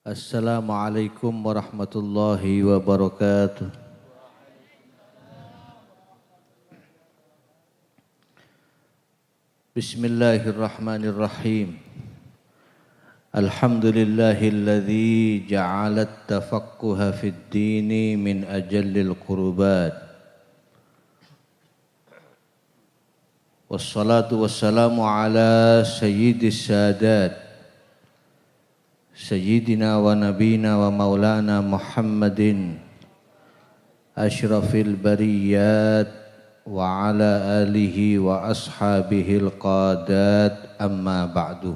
Assalamualaikum warahmatullahi wabarakatuh. Bismillahirrahmanirrahim. Alhamdulillahilladzi ja'ala at-tafaqquha fid dini min ajallil qurbat. Wassalatu wassalamu ala sayyidis sadat. Sayyidina wa nabina wa maulana Muhammadin asyrafil bariyat wa ala alihi wa ashabihil qadat amma ba'du.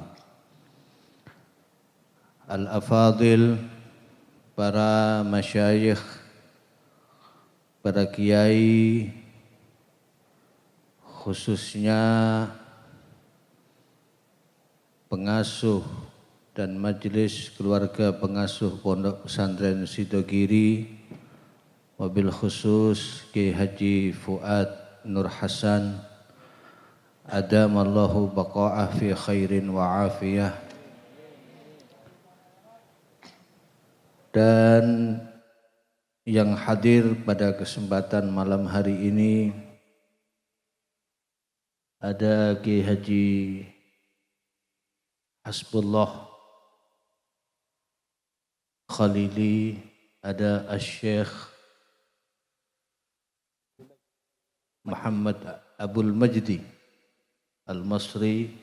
Al-afadil, para masyayikh, para kiai, khususnya pengasuh dan majelis keluarga pengasuh Pondok Pesantren Sidogiri, wabil khusus Kiai Haji Fuad Nur Hasan, adamallahu baqa'ah fi khairin wa afiyah. Dan yang hadir pada kesempatan malam hari ini ada Kiai Haji Hasbullah Khalili, ada Asy-Syaikh Muhammad Abdul Majdi Al-Masri,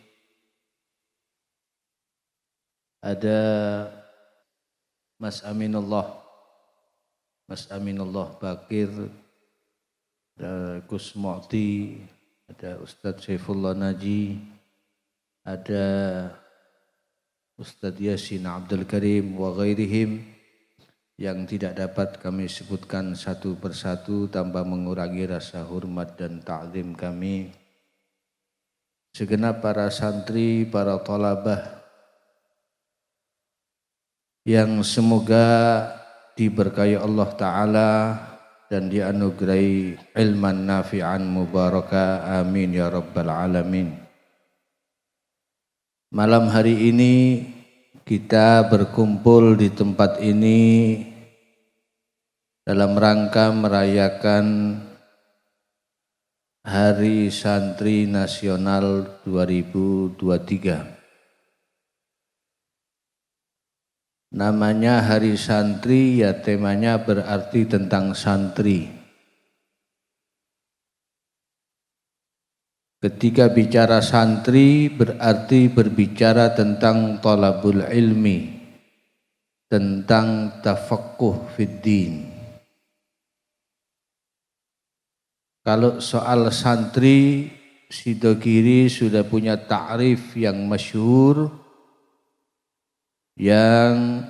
ada Mas Aminullah Bakir, ada Gus Mu'ti, ada Ustadz Saifullah Naji, ada Ustadz Yasin Abdul Karim wa ghairihim yang tidak dapat kami sebutkan satu persatu tanpa mengurangi rasa hormat dan ta'zim kami. Segenap para santri, para thalabah yang semoga diberkahi Allah Ta'ala dan dianugerahi ilman nafi'an mubaraka, amin ya rabbal alamin. Malam hari ini kita berkumpul di tempat ini dalam rangka merayakan Hari Santri Nasional 2023. Namanya Hari Santri, ya temanya berarti tentang santri. Ketika bicara santri berarti berbicara tentang thalabul ilmi, tentang tafaqquh fid din. Kalau soal santri, Sidogiri sudah punya ta'rif yang masyhur yang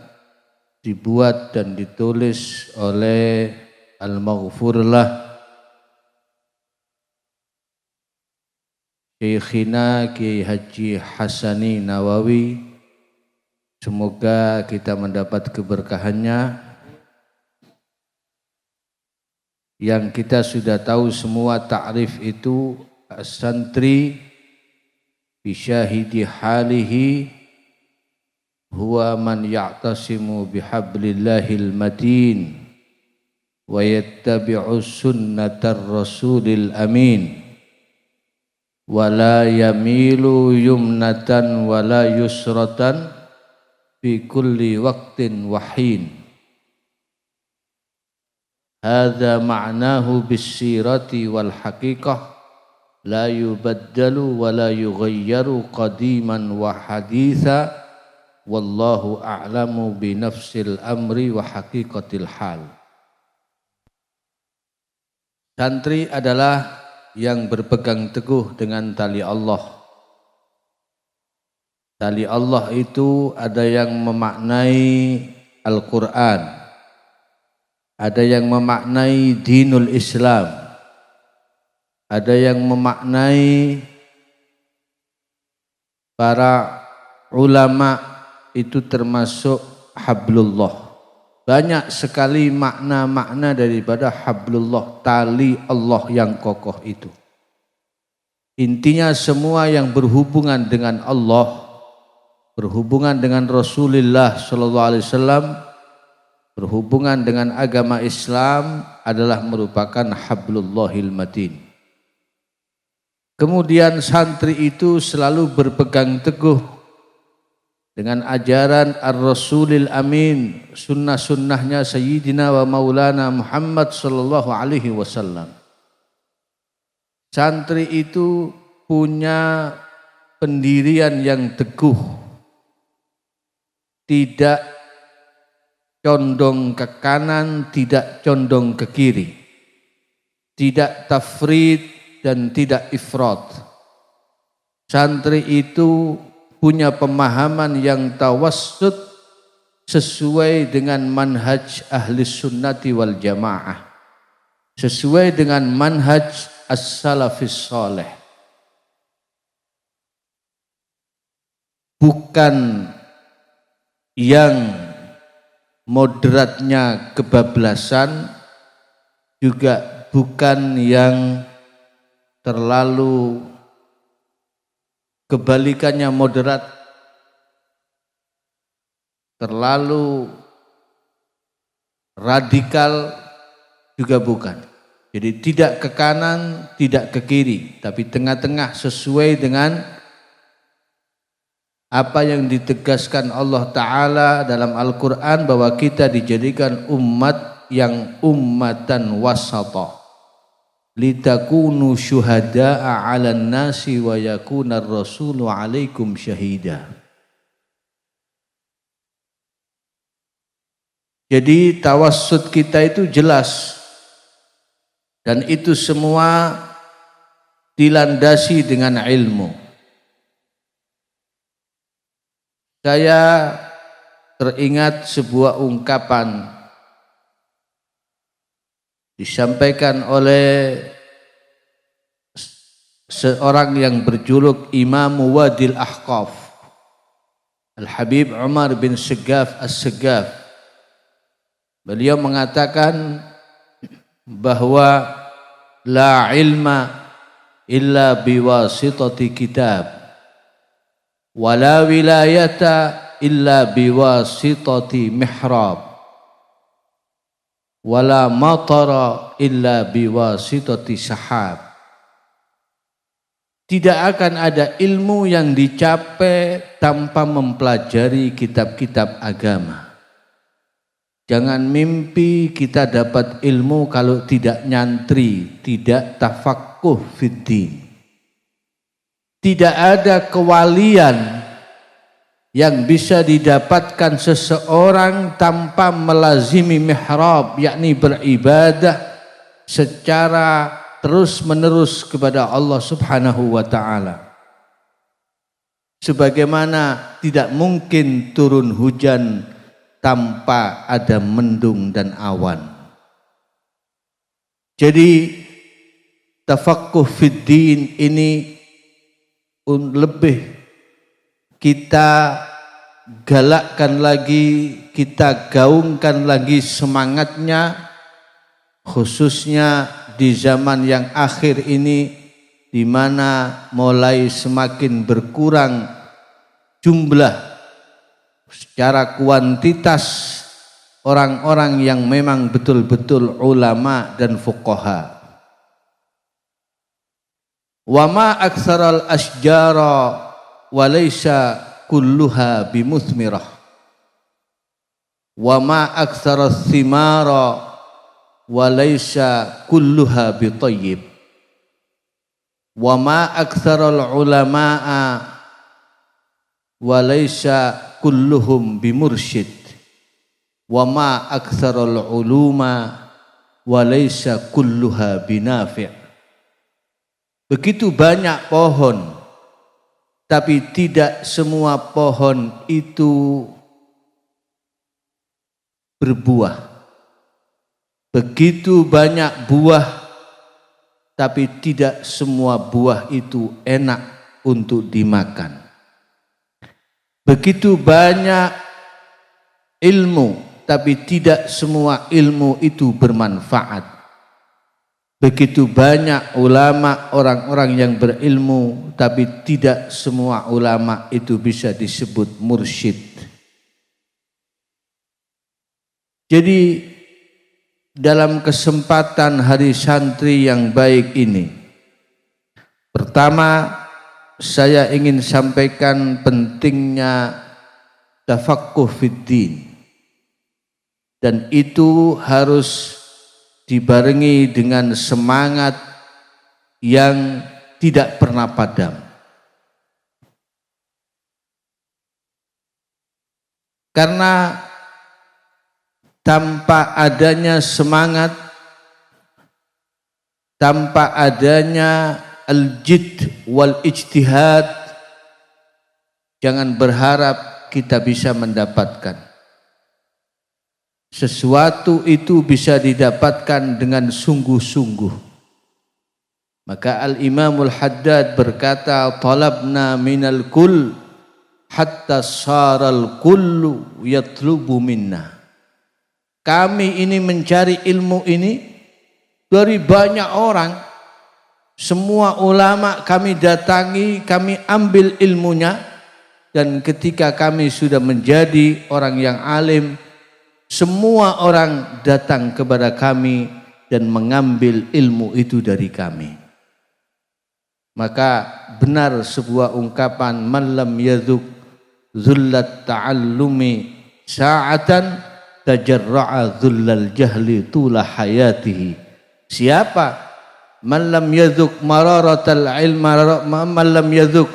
dibuat dan ditulis oleh Al-Maghfurlah Syekhina Kiai Haji Hasani Nawawi. Semoga kita mendapat keberkahannya. Yang kita sudah tahu semua ta'rif itu, as-santri bisyahidi halihi huwa man ya'tasimu bihablillahil matin wa yattabi'u sunnatar rasulil amin wala yamilu yumnatan wala yusratan fi kulli waqtin wahin. Hadza ma'nahu bis-sirati wal haqiqah la yubaddalu wala yughayyaru qadiman wa haditha wallahu a'lamu bi nafsil amri wa haqiqatil hal. Santri adalah yang berpegang teguh dengan tali Allah. Tali Allah itu ada yang memaknai Al-Quran, ada yang memaknai dinul Islam, ada yang memaknai para ulama itu termasuk hablullah. Banyak sekali makna-makna daripada hablullah, tali Allah yang kokoh itu. Intinya semua yang berhubungan dengan Allah, berhubungan dengan Rasulullah sallallahu alaihi wasallam, berhubungan dengan agama Islam adalah merupakan hablullahil matin. Kemudian santri itu selalu berpegang teguh dengan ajaran Ar-Rasulil Amin, sunnah-sunnahnya Sayyidina wa Maulana Muhammad sallallahu alaihi wasallam. Santri itu punya pendirian yang teguh, tidak condong ke kanan, tidak condong ke kiri, tidak tafrid dan tidak ifrat. Santri itu punya pemahaman yang tawassut sesuai dengan manhaj ahli sunnati wal jamaah, sesuai dengan manhaj as-salafis saleh. Bukan yang moderatnya kebablasan, juga bukan yang terlalu kebalikannya moderat, terlalu radikal juga bukan. Jadi tidak ke kanan, tidak ke kiri, tapi tengah-tengah sesuai dengan apa yang ditegaskan Allah Ta'ala dalam Al-Quran, bahwa kita dijadikan umat yang ummatan wasata litakunu syuhada'a 'alan nasi wa yakunar rasulu 'alaikum syahida. Jadi tawassut kita itu jelas, dan itu semua dilandasi dengan ilmu. Saya teringat sebuah ungkapan disampaikan oleh seorang yang berjuluk Imam Wadil Ahqaf, Al-Habib Umar bin Segaf As-Segaf. Beliau mengatakan bahwa la ilma illa biwasitati kitab, wala wilayata illa biwasitati mihrab, wala matara illa biwasitati sahab. Tidak akan ada ilmu yang dicapai tanpa mempelajari kitab-kitab agama. Jangan mimpi kita dapat ilmu kalau tidak nyantri, tidak tafaqquh fiddin. Tidak ada kewalian yang bisa didapatkan seseorang tanpa melazimi mihrab, yakni beribadah secara terus menerus kepada Allah Subhanahu wa ta'ala. Sebagaimana tidak mungkin turun hujan tanpa ada mendung dan awan. Jadi tafaqquh fiddin ini lebih kita galakkan lagi, kita gaungkan lagi semangatnya, khususnya di zaman yang akhir ini, di mana mulai semakin berkurang jumlah secara kuantitas orang-orang yang memang betul-betul ulama dan fuqaha. Wa ma aktsaral asjara wa laysa kulluha bimuthmirah, wa ma aktsaras thimara wa laysa kulluha bitayyib, wa ma aktsaral ulamaa wa laysa kulluhum bimursyid, wa ma aktsaral uluma wa laysa kulluha binafi'. Begitu banyak pohon, tapi tidak semua pohon itu berbuah. Begitu banyak buah, tapi tidak semua buah itu enak untuk dimakan. Begitu banyak ilmu, tapi tidak semua ilmu itu bermanfaat. Begitu banyak ulama, orang-orang yang berilmu, tapi tidak semua ulama itu bisa disebut mursyid. Jadi dalam kesempatan hari santri yang baik ini, pertama saya ingin sampaikan pentingnya tafaqquh fiddin, dan itu harus dibarengi dengan semangat yang tidak pernah padam. Karena tanpa adanya semangat, tanpa adanya al-jidd wal ijtihad, jangan berharap kita bisa mendapatkan. Sesuatu itu bisa didapatkan dengan sungguh-sungguh. Maka Al-Imamul Haddad berkata, talabna minal kull hatta saral kullu yatlubu minna. Kami ini mencari ilmu ini dari banyak orang. Semua ulama kami datangi, kami ambil ilmunya, dan ketika kami sudah menjadi orang yang alim, semua orang datang kepada kami dan mengambil ilmu itu dari kami. Maka benar sebuah ungkapan, man lam yadhuk zullat ta'allumi sa'atan tajarra'a zullal jahli tula hayatihi. Siapa? Man lam yadhuk mararatal ilma, man lam yadhuk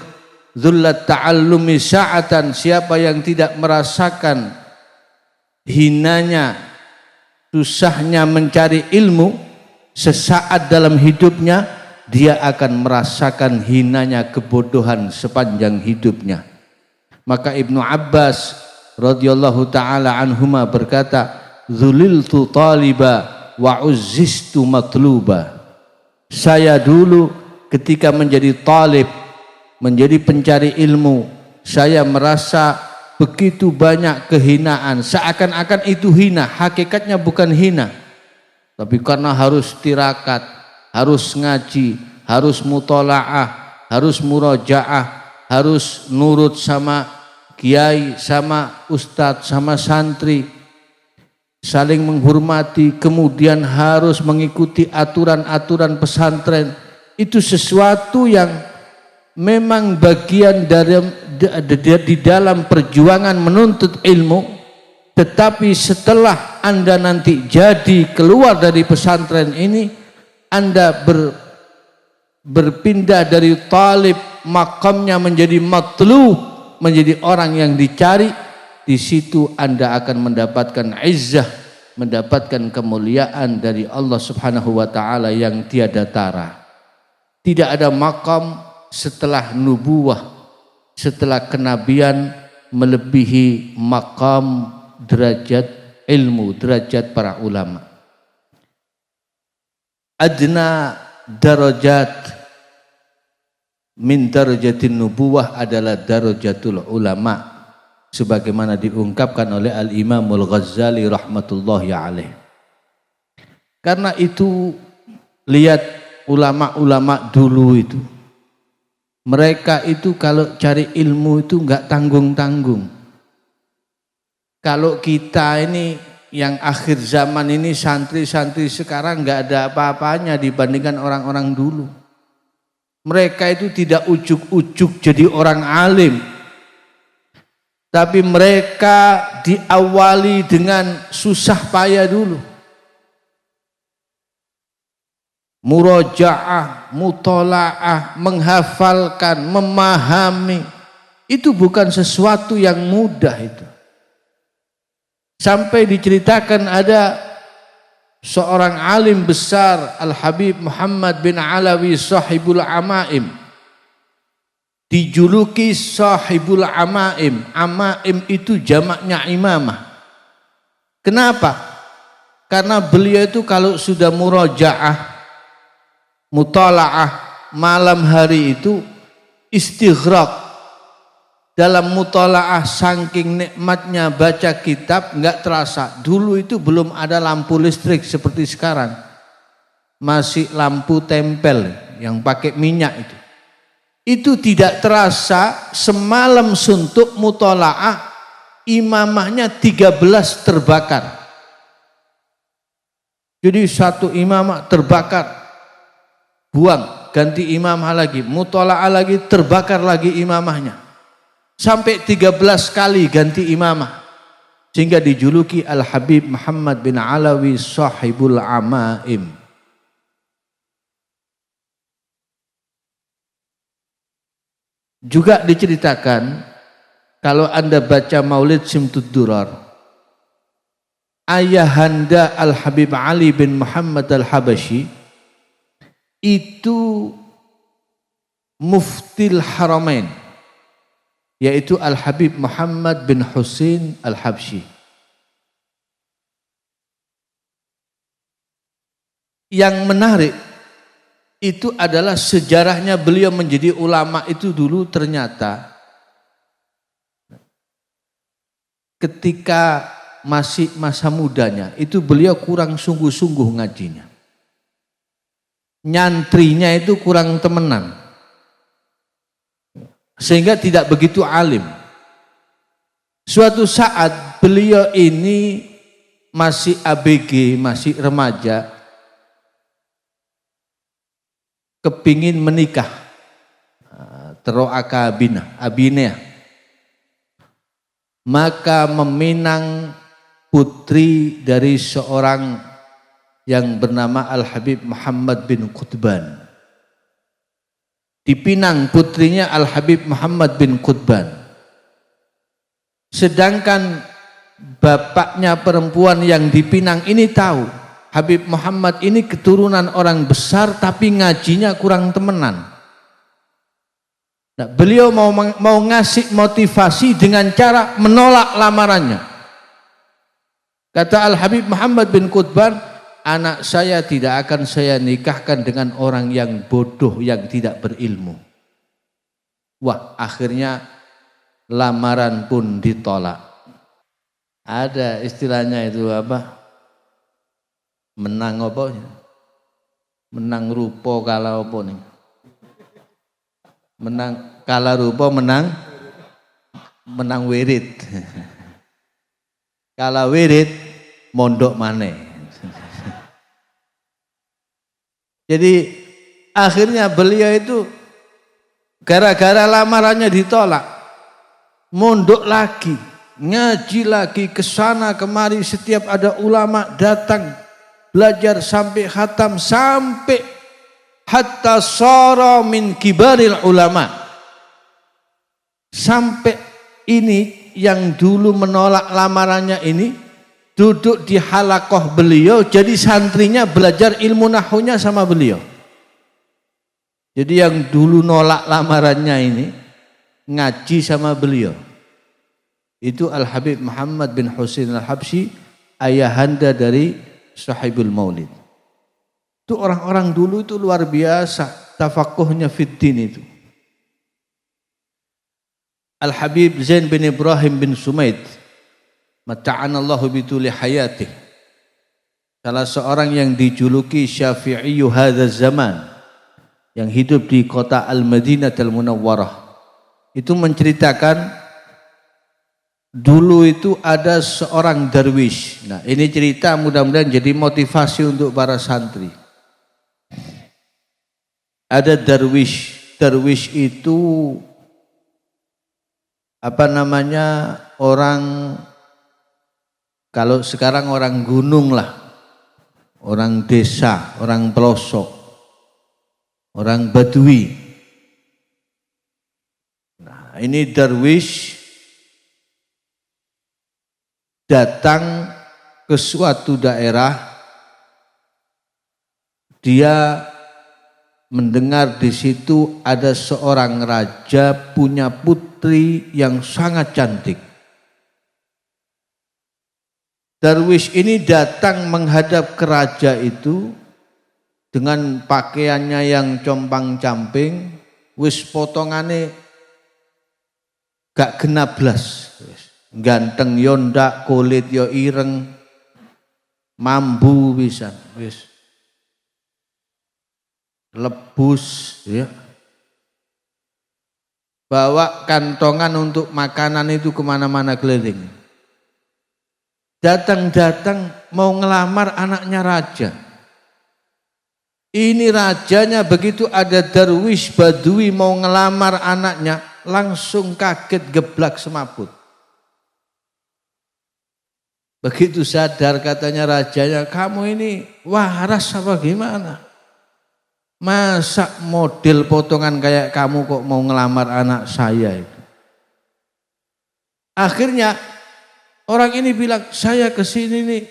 zullat ta'allumi sa'atan, siapa yang tidak merasakan hinanya, susahnya mencari ilmu sesaat dalam hidupnya, dia akan merasakan hinanya kebodohan sepanjang hidupnya. Maka Ibnu Abbas radhiyallahu taala anhuma berkata, zuliltu taliba wa uzzistu matluba. Saya dulu ketika menjadi talib, menjadi pencari ilmu, saya merasa begitu banyak kehinaan, seakan-akan itu hina, hakikatnya bukan hina, tapi karena harus tirakat, harus ngaji, harus mutolaah, harus murojaah, harus nurut sama kiai, sama ustadz, sama santri, saling menghormati, kemudian harus mengikuti aturan-aturan pesantren. Itu sesuatu yang memang bagian dari di dalam perjuangan menuntut ilmu. Tetapi setelah Anda nanti jadi keluar dari pesantren ini, Anda berpindah dari talib, makamnya menjadi matlub, menjadi orang yang dicari. Di situ Anda akan mendapatkan izzah, mendapatkan kemuliaan dari Allah Subhanahu wa taala yang tiada tara. Tidak ada makam setelah nubuwah, setelah kenabian, melebihi makam derajat ilmu, derajat para ulama. Adna darajat min darajatin nubuwah adalah darajatul ulama, sebagaimana diungkapkan oleh Al-Imamul Ghazali rahmatullahi alaih. Karena itu lihat ulama-ulama dulu itu, mereka itu kalau cari ilmu itu enggak tanggung-tanggung. Kalau kita ini yang akhir zaman ini, santri-santri sekarang enggak ada apa-apanya dibandingkan orang-orang dulu. Mereka itu tidak ujuk-ujuk jadi orang alim, tapi mereka diawali dengan susah payah dulu. Murojaah, mutolaah, menghafalkan, memahami, itu bukan sesuatu yang mudah itu. Sampai diceritakan ada seorang alim besar, Al-Habib Muhammad bin Alawi Sahibul Amaim, dijuluki Sahibul Amaim. Amaim itu jamaknya imamah. Kenapa? Karena beliau itu kalau sudah murojaah, mutalaah malam hari itu istighraq. Dalam mutalaah saking nikmatnya baca kitab nggak terasa. Dulu itu belum ada lampu listrik seperti sekarang. masih lampu tempel yang pakai minyak itu tidak terasa semalam suntuk mutolaah imamahnya 13 terbakar. Jadi satu imamah terbakar, buang, ganti imamah lagi, mutolaah lagi, terbakar lagi imamahnya. Sampai 13 kali ganti imamah. Sehingga dijuluki Al-Habib Muhammad bin Alawi Sahibul Amaim. Juga diceritakan kalau Anda baca Maulid Simtud Durar, ayahanda Al-Habib Ali bin Muhammad Al-Habashi itu Muftil Haramain, yaitu Al-Habib Muhammad bin Husain Al-Habsyi. Yang menarik itu adalah sejarahnya beliau menjadi ulama itu dulu ternyata ketika masih masa mudanya itu beliau kurang sungguh-sungguh ngajinya. Nyantrinya itu kurang temenan. Sehingga tidak begitu alim. Suatu saat beliau ini masih ABG, masih remaja, kepingin menikah, teroaka abinea, maka meminang putri dari seorang yang bernama Al-Habib Muhammad bin Qutban. Dipinang putrinya Al-Habib Muhammad bin Qutban. Sedangkan bapaknya perempuan yang dipinang ini tahu Habib Muhammad ini keturunan orang besar tapi ngajinya kurang temenan. Nah, beliau mau ngasih motivasi dengan cara menolak lamarannya. Kata Al-Habib Muhammad bin Qutban, anak saya tidak akan saya nikahkan dengan orang yang bodoh, yang tidak berilmu. Wah, akhirnya lamaran pun ditolak. Ada istilahnya itu apa? Menang apa? Menang rupa kala apa nih? Menang kala rupa menang wirid. Kala wirid mondok maneh. Jadi akhirnya beliau itu gara-gara lamarannya ditolak, mondok lagi, ngaji lagi, kesana kemari, setiap ada ulama datang belajar sampai khatam, sampai hatta sara min kibaril ulama. Sampai ini yang dulu menolak lamarannya ini duduk di halakoh beliau, jadi santrinya belajar ilmu nahunya sama beliau. Jadi yang dulu nolak lamarannya ini ngaji sama beliau. Itu Al-Habib Muhammad bin Husain Al-Habsyi, ayahanda dari Sahibul Maulid. Itu orang-orang dulu itu luar biasa tafakuhnya fiddin itu. Al-Habib Zain bin Ibrahim bin Sumaid, mata'anallahu bituli hayatih, salah seorang yang dijuluki Syafi'iyu hadzal zaman, yang hidup di kota Al-Madinah Al-Munawwarah, itu menceritakan dulu itu ada seorang darwish. Nah, ini cerita mudah-mudahan jadi motivasi untuk para santri. Ada darwish. Darwish itu apa namanya? Orang, kalau sekarang orang gunung lah, orang desa, orang pelosok, orang badui. Nah, ini darwish datang ke suatu daerah, dia mendengar di situ ada seorang raja punya putri yang sangat cantik. Darwish ini datang menghadap ke raja itu dengan pakaiannya yang compang-camping, wis potongane gak genap blas. Ganteng yo ndak, kulit yo ireng, mambu bisa wis. lebus, ya. Bawa kantongan untuk makanan itu kemana-mana keliling. Datang-datang mau ngelamar anaknya raja. Ini rajanya begitu ada darwish badui mau ngelamar anaknya, langsung kaget geblak semaput. Begitu sadar katanya rajanya, kamu ini waras apa gimana? Masa model potongan kayak kamu kok mau ngelamar anak saya itu? Akhirnya orang ini bilang, saya kesini nih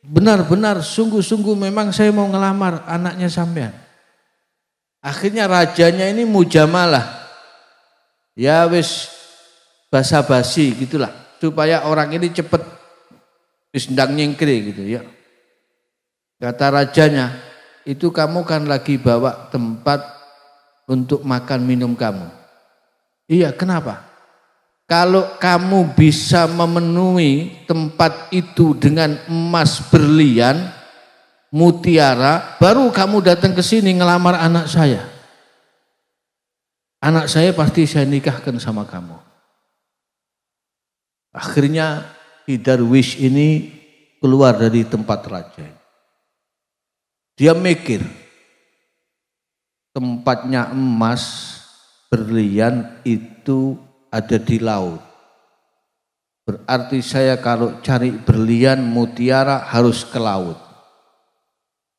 benar-benar sungguh-sungguh memang saya mau ngelamar anaknya sampean. Akhirnya rajanya ini mujamalah. Ya wis basa-basi gitulah supaya orang ini cepet wis ndang nyingkri gitu ya. Kata rajanya, itu kamu kan lagi bawa tempat untuk makan minum kamu. Iya, kenapa? Kalau kamu bisa memenuhi tempat itu dengan emas berlian, mutiara, baru kamu datang ke sini ngelamar anak saya. Anak saya pasti saya nikahkan sama kamu. Akhirnya si darwish ini keluar dari tempat raja. Dia mikir, tempatnya emas berlian itu ada di laut. Berarti saya kalau cari berlian mutiara harus ke laut.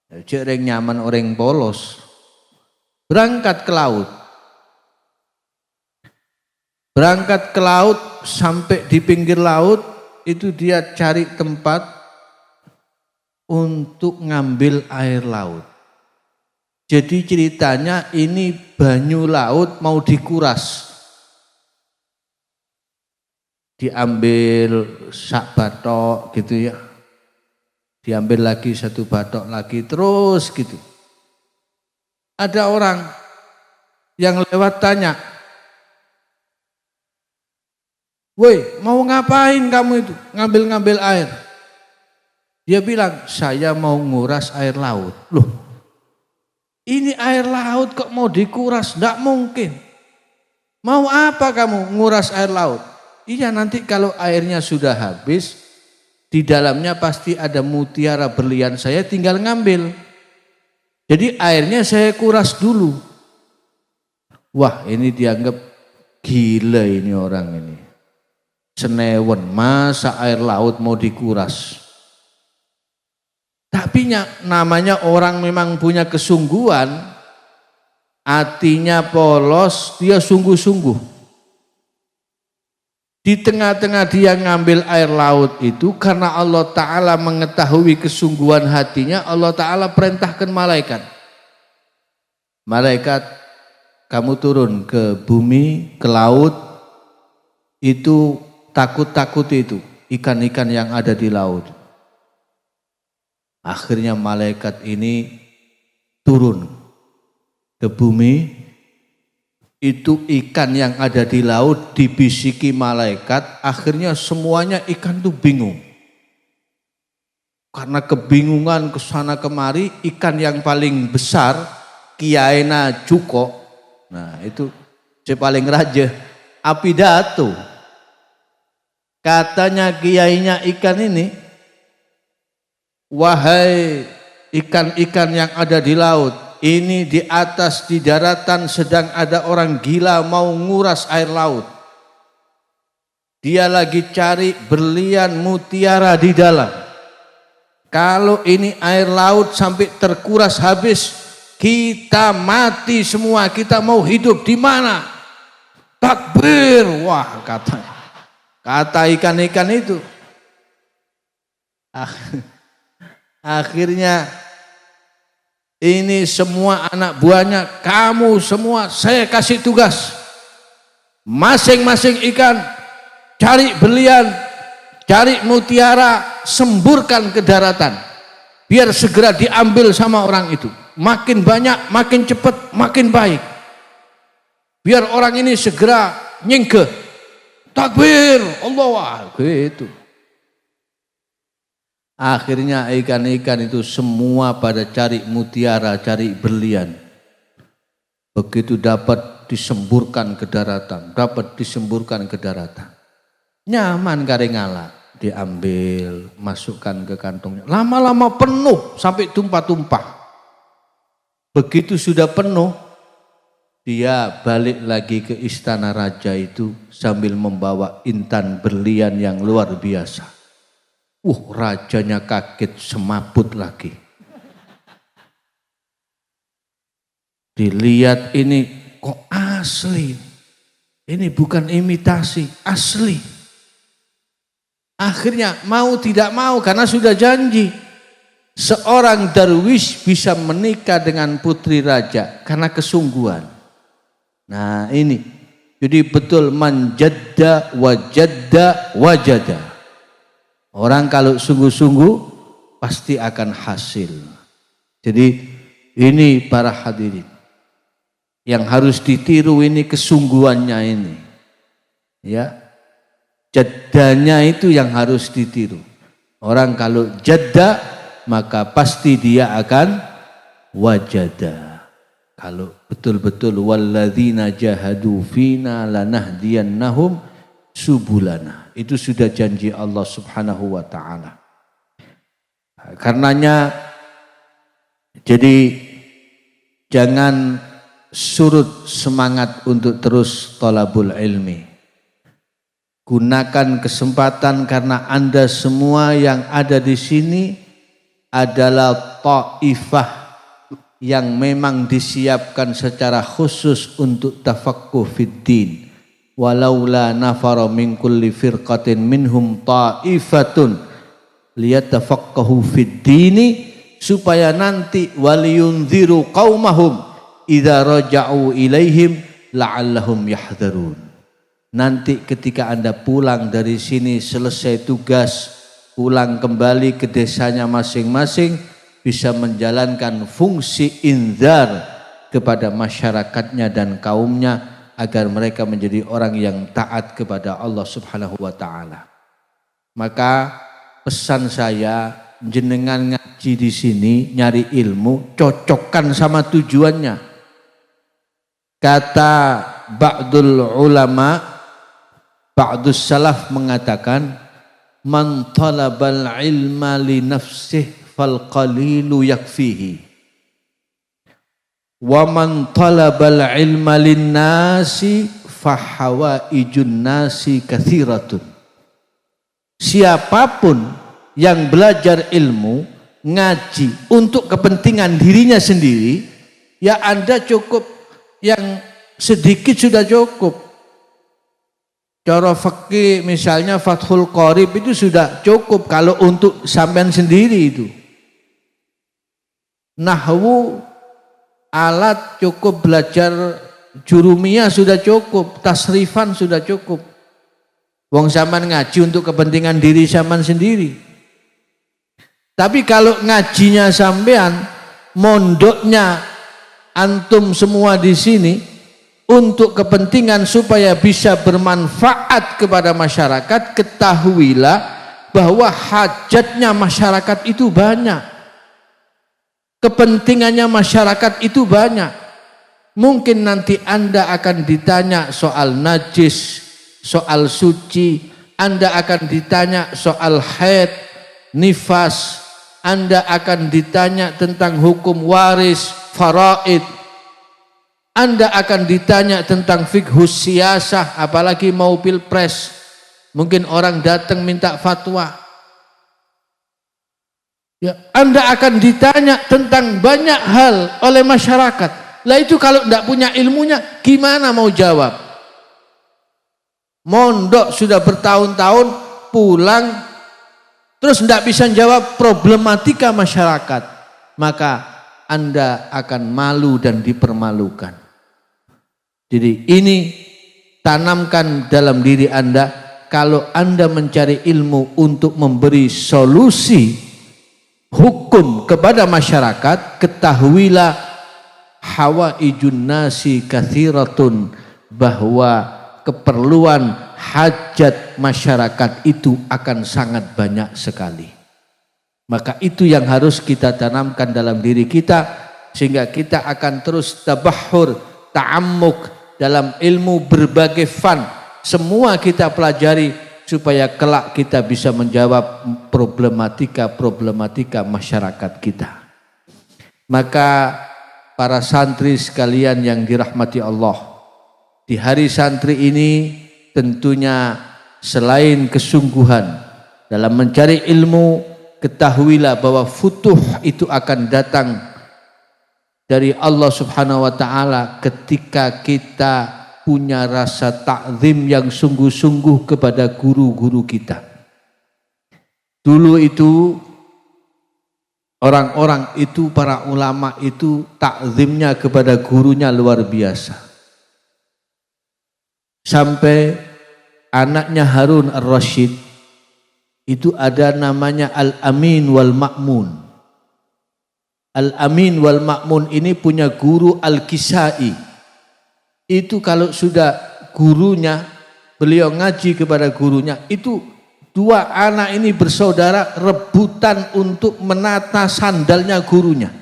Orang nyaman orang polos. Berangkat ke laut. Berangkat ke laut sampai di pinggir laut itu dia cari tempat untuk ngambil air laut. Jadi ceritanya ini banyu laut mau dikuras. Diambil sak batok gitu ya. Diambil lagi satu batok lagi terus gitu. Ada orang yang lewat tanya, "Woi, mau ngapain kamu itu? Ngambil-ngambil air?" Dia bilang, "Saya mau nguras air laut." Loh, ini air laut kok mau dikuras? Tidak mungkin. Mau apa kamu nguras air laut? Iya, nanti kalau airnya sudah habis, di dalamnya pasti ada mutiara berlian, saya tinggal ngambil. Jadi airnya saya kuras dulu. Wah, ini dianggap gila ini orang ini. Senewen, masa air laut mau dikuras? Tapi namanya orang memang punya kesungguhan, hatinya polos, dia sungguh-sungguh. Di tengah-tengah dia ngambil air laut itu karena Allah Ta'ala mengetahui kesungguhan hatinya, Allah Ta'ala perintahkan malaikat. Malaikat, kamu turun ke bumi, ke laut, itu takut-takut itu ikan-ikan yang ada di laut. Akhirnya malaikat ini turun ke bumi, itu ikan yang ada di laut dibisiki malaikat, akhirnya semuanya ikan itu bingung. Karena kebingungan kesana kemari, ikan yang paling besar, Kiyaina Cuko, nah itu yang paling raja, Apidato. Katanya kiainya ikan ini, wahai ikan-ikan yang ada di laut, ini di atas di daratan sedang ada orang gila mau nguras air laut. Dia lagi cari berlian mutiara di dalam. Kalau ini air laut sampai terkuras habis, kita mati semua, kita mau hidup di mana? Takbir, wah kata ikan-ikan itu. Akhirnya ini semua anak buahnya, kamu semua saya kasih tugas. Masing-masing ikan cari berlian, cari mutiara, semburkan ke daratan. Biar segera diambil sama orang itu. Makin banyak, makin cepat, makin baik. Biar orang ini segera nyingkeh. Takbir, Allah, gitu. Akhirnya ikan-ikan itu semua pada cari mutiara, cari berlian. Begitu dapat disemburkan ke daratan, dapat disemburkan ke daratan. Nyaman karingala, diambil, masukkan ke kantongnya. Lama-lama penuh sampai tumpah-tumpah. Begitu sudah penuh, dia balik lagi ke istana raja itu sambil membawa intan berlian yang luar biasa. Rajanya kaget, semaput lagi. Dilihat ini kok asli, ini bukan imitasi, asli. Akhirnya mau tidak mau karena sudah janji. Seorang darwish bisa menikah dengan putri raja karena kesungguhan. Nah ini, jadi betul manjadda wajadda wajada. Orang kalau sungguh-sungguh pasti akan hasil. Jadi ini para hadirin. Yang harus ditiru ini kesungguhannya ini. Ya. Jaddanya itu yang harus ditiru. Orang kalau jadda maka pasti dia akan wajada. Kalau betul-betul walladzina jahadu fina lanahdiyannahum subulana. Itu sudah janji Allah Subhanahu wa taala. Karenanya jadi jangan surut semangat untuk terus thalabul ilmi. Gunakan kesempatan karena Anda semua yang ada di sini adalah taifah yang memang disiapkan secara khusus untuk tafaqquh fid din. Walaula nafara min kulli firqatin minhum taifatun liyatafaqahu fid dini, supaya nanti waliyunziru qaumahum idza raja'u ilaihim la'allahum yahdharun. Nanti ketika Anda pulang dari sini selesai tugas, pulang kembali ke desanya masing-masing, bisa menjalankan fungsi inzar kepada masyarakatnya dan kaumnya agar mereka menjadi orang yang taat kepada Allah Subhanahu wa taala. Maka pesan saya, jenengan ngaji di sini nyari ilmu, cocokkan sama tujuannya. Kata ba'dul ulama, ba'dus salaf mengatakan, man talabal ilma li nafsih fal qalilu yakfihi. Wa man talabal ilma lin nasi fahawaijun nasi katsiratun. Siapapun yang belajar ilmu, ngaji untuk kepentingan dirinya sendiri, ya Anda cukup yang sedikit sudah cukup. Cara fikih misalnya Fathul Qorib itu sudah cukup kalau untuk sampean sendiri itu. Nahwu alat cukup, belajar jurumiyah sudah cukup, tasrifan sudah cukup. Wong sampean ngaji untuk kepentingan diri sampean sendiri. Tapi kalau ngajinya sampean, mondoknya antum semua di sini untuk kepentingan supaya bisa bermanfaat kepada masyarakat, ketahuilah bahwa hajatnya masyarakat itu banyak. Kepentingannya masyarakat itu banyak. Mungkin nanti Anda akan ditanya soal najis, soal suci, Anda akan ditanya soal haid, nifas, Anda akan ditanya tentang hukum waris, faraid, Anda akan ditanya tentang fiqhus siyasah, apalagi mau pilpres. Mungkin orang datang minta fatwa. Ya, Anda akan ditanya tentang banyak hal oleh masyarakat. Lah itu kalau tidak punya ilmunya, gimana mau jawab? Mondok sudah bertahun-tahun, pulang, terus tidak bisa jawab problematika masyarakat. Maka Anda akan malu dan dipermalukan. Jadi ini tanamkan dalam diri Anda, kalau Anda mencari ilmu untuk memberi solusi hukum kepada masyarakat, ketahuilah hawaijun nasi katsiratun, bahwa keperluan hajat masyarakat itu akan sangat banyak sekali. Maka itu yang harus kita tanamkan dalam diri kita, sehingga kita akan terus tabahhur, ta'ammuk dalam ilmu berbagai fan. Semua kita pelajari supaya kelak kita bisa menjawab problematika masyarakat kita. Maka para santri sekalian yang dirahmati Allah, di hari santri ini tentunya selain kesungguhan dalam mencari ilmu, ketahuilah bahwa futuh itu akan datang dari Allah Subhanahu wa taala ketika kita punya rasa takzim yang sungguh-sungguh kepada guru-guru kita. Dulu itu orang-orang itu, para ulama itu takzimnya kepada gurunya luar biasa. Sampai anaknya Harun ar-Rasyid itu ada namanya Al-Amin wal Ma'mun. Al-Amin wal Ma'mun ini punya guru Al-Kisai. Itu kalau sudah gurunya, beliau ngaji kepada gurunya, itu dua anak ini bersaudara rebutan untuk menata sandalnya gurunya.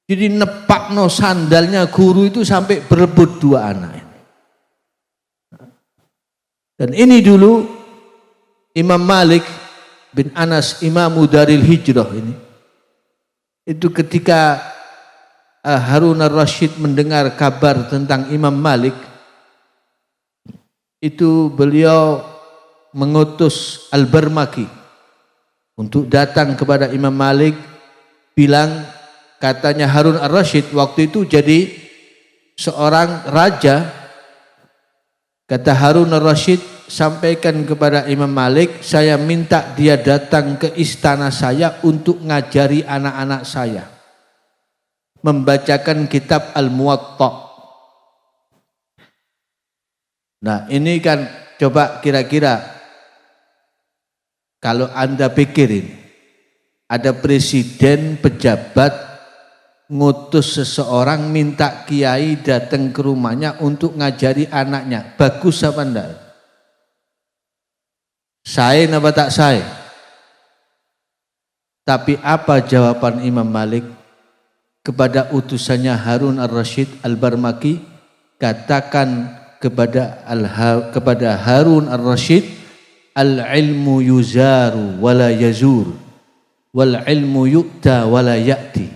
Jadi nepakno sandalnya guru itu sampai berebut dua anak ini. Dan ini dulu Imam Malik bin Anas, Imamu Daril Hijrah ini, itu ketika Harun ar-Rasyid mendengar kabar tentang Imam Malik, itu beliau mengutus Al-Barmaki untuk datang kepada Imam Malik, bilang, katanya Harun ar-Rasyid waktu itu jadi seorang raja. Kata Harun ar-Rasyid, sampaikan kepada Imam Malik, saya minta dia datang ke istana saya untuk ngajari anak-anak saya membacakan kitab Al-Muwatta. Nah ini kan coba kira-kira kalau Anda pikirin, ada presiden pejabat ngutus seseorang minta kiai datang ke rumahnya untuk ngajari anaknya, bagus apa enggak? Sae apa tak sae? Tapi apa jawaban Imam Malik kepada utusannya Harun ar-Rasyid Al-Barmaki? Katakan kepada Harun ar-Rasyid, al-ilmu yuzaru wala yazur wal ilmu yu'ta wala ya'ti.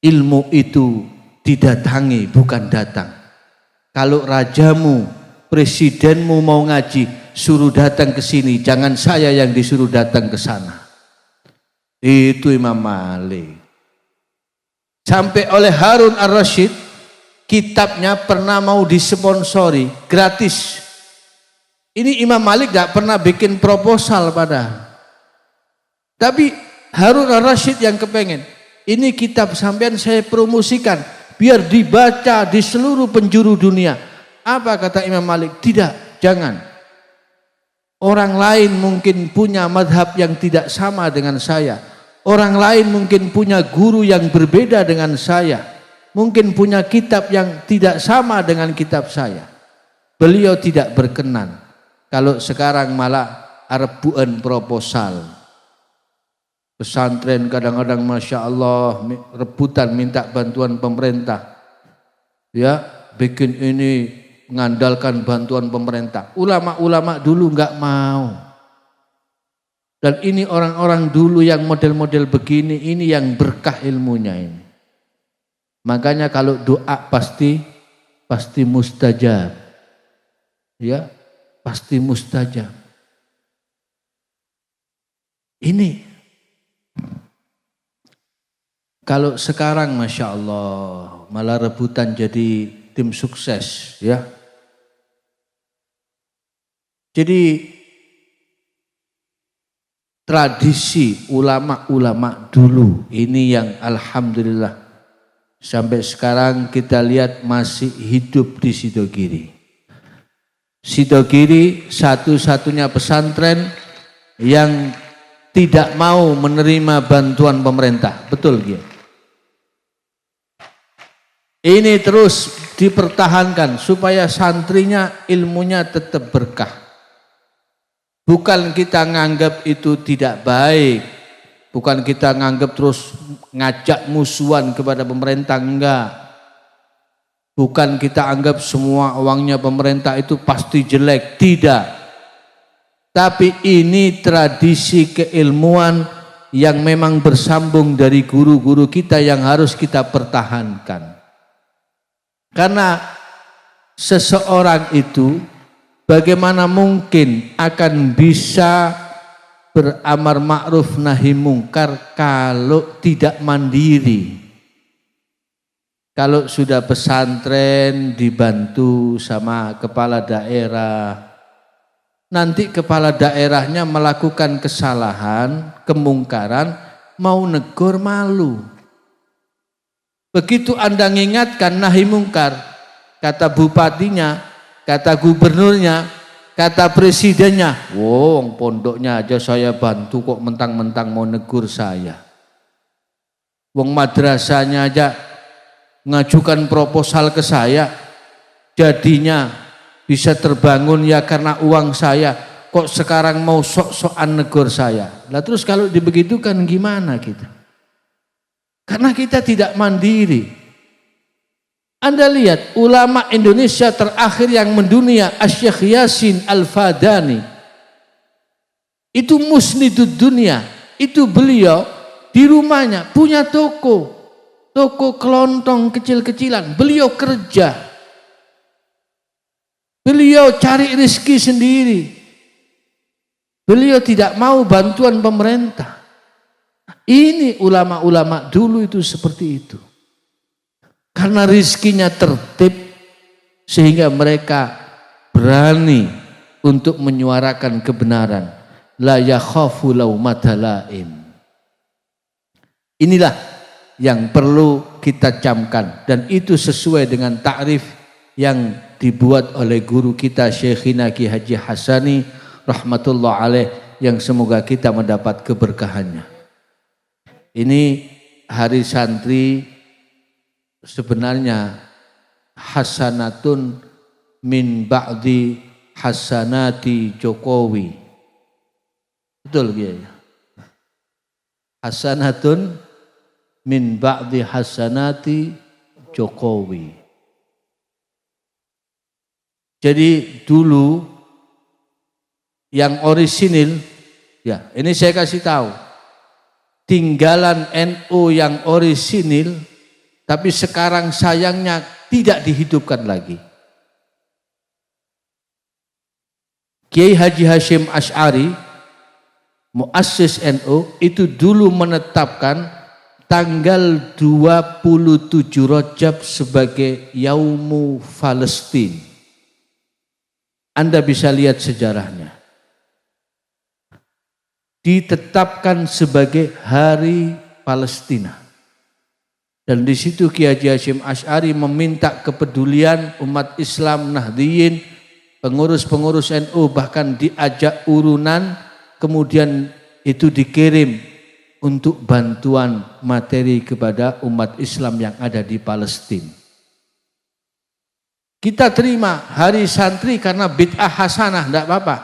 Ilmu itu didatangi bukan datang. Kalau rajamu, presidenmu mau ngaji, suruh datang ke sini, jangan saya yang disuruh datang ke sana. Itu Imam Malik. Sampai oleh Harun ar-Rasyid, kitabnya pernah mau disponsori gratis. Ini Imam Malik gak pernah bikin proposal padahal. Tapi Harun ar-Rasyid yang kepengen, ini kitab sampean saya promosikan biar dibaca di seluruh penjuru dunia. Apa kata Imam Malik? Tidak, jangan. Orang lain mungkin punya madhab yang tidak sama dengan saya. Orang lain mungkin punya guru yang berbeda dengan saya. Mungkin punya kitab yang tidak sama dengan kitab saya. Beliau tidak berkenan. Kalau sekarang malah arbuan proposal. Pesantren kadang-kadang Masya Allah rebutan minta bantuan pemerintah. Ya, bikin ini mengandalkan bantuan pemerintah. Ulama-ulama dulu enggak mau. Dan ini orang-orang dulu yang model-model begini, ini yang berkah ilmunya ini. Makanya kalau doa pasti mustajab. Ya, pasti mustajab. Ini kalau sekarang Masya Allah malah rebutan jadi tim sukses, ya. Jadi tradisi ulama-ulama dulu ini yang alhamdulillah sampai sekarang kita lihat masih hidup di Sidogiri. Sidogiri satu-satunya pesantren yang tidak mau menerima bantuan pemerintah, betul gitu. Ini terus dipertahankan supaya santrinya ilmunya tetap berkah. Bukan kita nganggap itu tidak baik, bukan kita nganggap terus ngajak musuhan kepada pemerintah, enggak. Bukan kita anggap semua uangnya pemerintah itu pasti jelek, tidak. Tapi ini tradisi keilmuan yang memang bersambung dari guru-guru kita yang harus kita pertahankan. Karena seseorang itu bagaimana mungkin akan bisa beramar ma'ruf nahi mungkar kalau tidak mandiri. Kalau sudah pesantren dibantu sama kepala daerah, nanti kepala daerahnya melakukan kesalahan, kemungkaran, mau negur malu. Begitu Anda mengingatkan nahi mungkar, kata bupatinya, kata gubernurnya, kata presidennya, wong pondoknya aja saya bantu kok mentang-mentang mau negur saya. Wong madrasahnya aja ngajukan proposal ke saya, jadinya bisa terbangun ya karena uang saya, kok sekarang mau sok-sokan negur saya. Lah terus kalau dibegitukan gimana kita? Karena kita tidak mandiri. Anda lihat ulama Indonesia terakhir yang mendunia, Asy-Syaikh Yasin Al-Fadani, itu musnidud dunia. Itu beliau di rumahnya punya toko kelontong kecil-kecilan. Beliau kerja, beliau cari rezeki sendiri, beliau tidak mau bantuan pemerintah. Ini ulama-ulama dulu itu seperti itu. Karena rizkinya tertib sehingga mereka berani untuk menyuarakan kebenaran. La yakhafu laumata laim. Inilah yang perlu kita camkan dan itu sesuai dengan takrif yang dibuat oleh guru kita Syekhina Ki Haji Hasani rahmatullah alaih, yang semoga kita mendapat keberkahannya. Ini hari santri sebenarnya hasanatun min ba'di hasanati Jokowi. Betul ya? Hasanatun min ba'di hasanati Jokowi. Jadi dulu yang orisinil, ya ini saya kasih tahu, tinggalan NU yang orisinil, tapi sekarang sayangnya tidak dihidupkan lagi. Kiai Haji Hasyim Asy'ari, muassis NU, itu dulu menetapkan tanggal 27 Rajab sebagai Yaumu Palestin. Anda bisa lihat sejarahnya. Ditetapkan sebagai Hari Palestina. Dan di situ Kiai Haji Hasyim Asy'ari meminta kepedulian umat Islam Nahdliyin, pengurus-pengurus NU, bahkan diajak urunan, kemudian itu dikirim untuk bantuan materi kepada umat Islam yang ada di Palestina. Kita terima hari santri karena bid'ah hasanah, tidak apa-apa.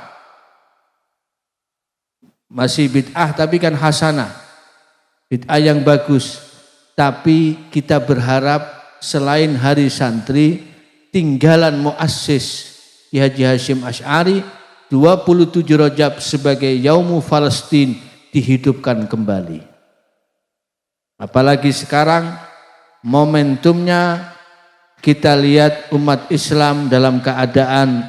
Masih bid'ah tapi kan hasanah, bid'ah yang bagus. Tapi kita berharap selain hari santri, tinggalan muassis Kiai Haji Hasyim Asy'ari 27 Rajab sebagai Yaumu Palestin dihidupkan kembali. Apalagi sekarang momentumnya kita lihat umat Islam dalam keadaan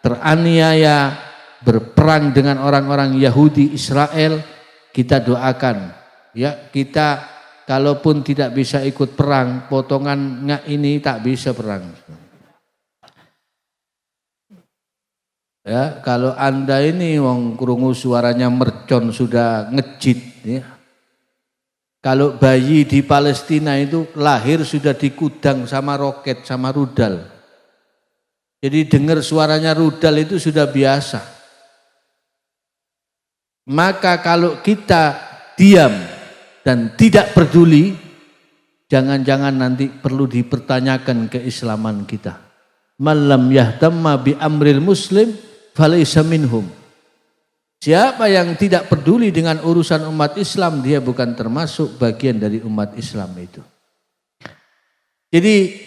teraniaya, berperang dengan orang-orang Yahudi Israel. Kita doakan ya, kita kalaupun tidak bisa ikut perang, potongan ini tak bisa perang. Ya, kalau Anda ini wong krungu suaranya mercon sudah ngejit ya. Kalau bayi di Palestina itu lahir sudah dikudang sama roket, sama rudal. Jadi dengar suaranya rudal itu sudah biasa. Maka kalau kita diam dan tidak peduli, jangan-jangan nanti perlu dipertanyakan keislaman kita. Malam yahtamma bi amril muslim falaysa minhum. Siapa yang tidak peduli dengan urusan umat Islam, dia bukan termasuk bagian dari umat Islam itu. Jadi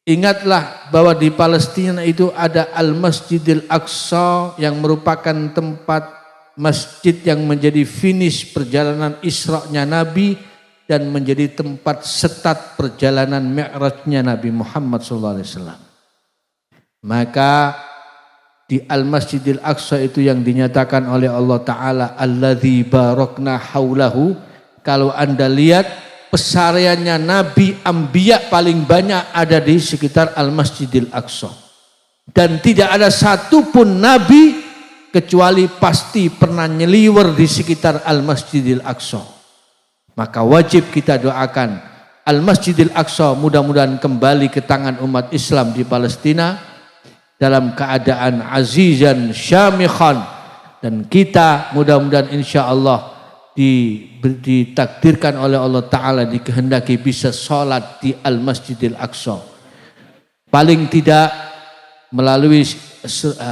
Ingatlah bahwa di Palestina itu ada Al-Masjidil Aqsa yang merupakan tempat masjid yang menjadi finish perjalanan Isra-nya Nabi dan menjadi tempat start perjalanan Mi'rajnya Nabi Muhammad SAW. Maka di Al-Masjidil Aqsa itu yang dinyatakan oleh Allah Ta'ala alladzi barakna haulahu. Kalau Anda lihat pesariannya Nabi Anbiya paling banyak ada di sekitar Al-Masjidil Aqsa. Dan tidak ada satupun Nabi kecuali pasti pernah nyeliwer di sekitar Al-Masjidil Aqsa. Maka wajib kita doakan Al-Masjidil Aqsa mudah-mudahan kembali ke tangan umat Islam di Palestina dalam keadaan azizan syamikhan. Dan kita mudah-mudahan insya Allah ditakdirkan oleh Allah Ta'ala dikehendaki bisa sholat di Al-Masjidil Aqsa. Paling tidak melalui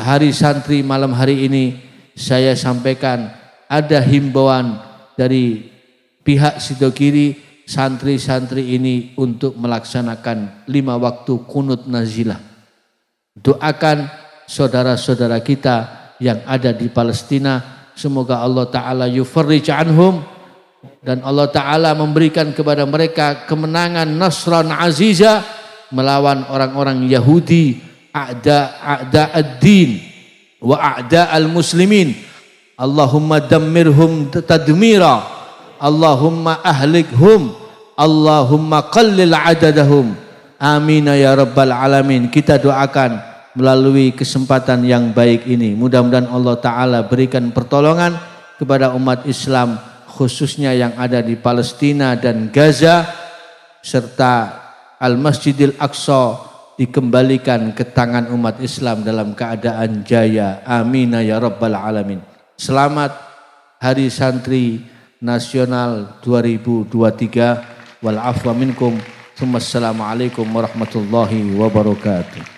hari santri malam hari ini saya sampaikan ada himbauan dari pihak Sidogiri santri-santri ini untuk melaksanakan 5 waktu kunut nazilah. Doakan saudara-saudara kita yang ada di Palestina, semoga Allah Ta'ala yufarrij anhum dan Allah Ta'ala memberikan kepada mereka kemenangan nasran aziza melawan orang-orang Yahudi a'da ad-din wa a'da al-muslimin. Allahumma dammirhum tadmira, Allahumma ahlikhum, Allahumma qallil adadahum, amin ya rabbal alamin. Kita doakan melalui kesempatan yang baik ini, mudah-mudahan Allah Ta'ala berikan pertolongan kepada umat Islam khususnya yang ada di Palestina dan Gaza, serta Al-Masjidil Aqsa dikembalikan ke tangan umat Islam dalam keadaan jaya, amin ya rabbal alamin. Selamat Hari Santri Nasional 2023. Wal afwa minkum. Assalamualaikum warahmatullahi wabarakatuh.